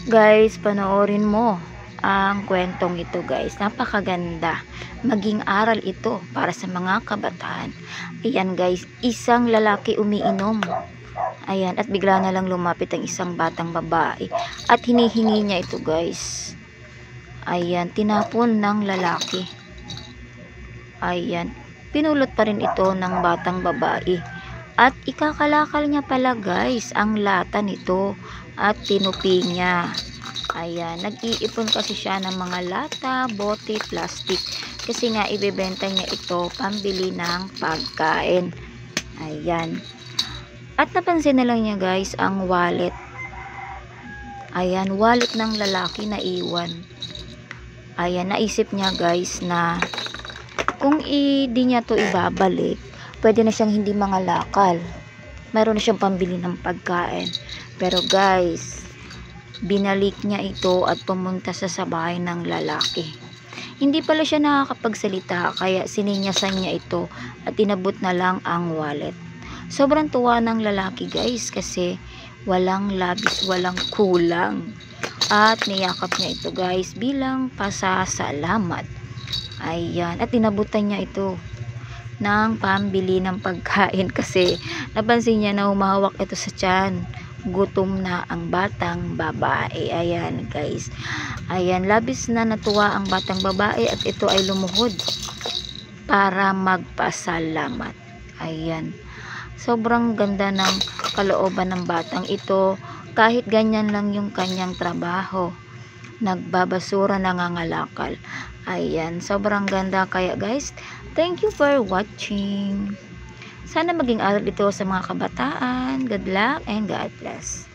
Guys, panoorin mo ang kwentong ito guys. Napakaganda. Maging aral ito para sa mga kabataan. Ayan guys, isang lalaki umiinom. Ayan, at bigla na lang lumapit ang isang batang babae. At hinihingi niya ito guys. Ayan, tinapon ng lalaki. Ayan, pinulot pa rin ito ng batang babae. At ikakalakal niya pala guys ang lata nito at tinupi niya. Ayan, nag-iipon kasi siya ng mga lata, bote, plastic. Kasi nga ibebenta niya ito pambili ng pagkain. Ayan. At napansin na lang niya guys ang wallet. Ayan, wallet ng lalaki na iwan. Ayan, naisip niya guys na kung di niya to ibabalik, pwede na siyang hindi mangalakal. Mayroon na siyang pambili ng pagkain. Pero guys, binalik niya ito at pumunta sa bahay ng lalaki. Hindi pala siya nakakapagsalita, kaya sininyasan niya ito at inabot na lang ang wallet. Sobrang tuwa ng lalaki guys kasi walang labis, walang kulang. At niyakap niya ito guys bilang pasasalamat. Ayan, at inabutan niya ito ng pambili ng pagkain kasi napansin niya na humahawak ito sa tiyan. Gutom na ang batang babae. Ayan guys, ayan, labis na natuwa ang batang babae at ito ay lumuhod para magpasalamat. Ayan, sobrang ganda ng kalooban ng batang ito. Kahit ganyan lang yung kanyang trabaho, nagbabasura, nangangalakal. Ayan, sobrang ganda. Kaya guys, thank you for watching. Sana maging aral ito sa mga kabataan. God luck and God bless.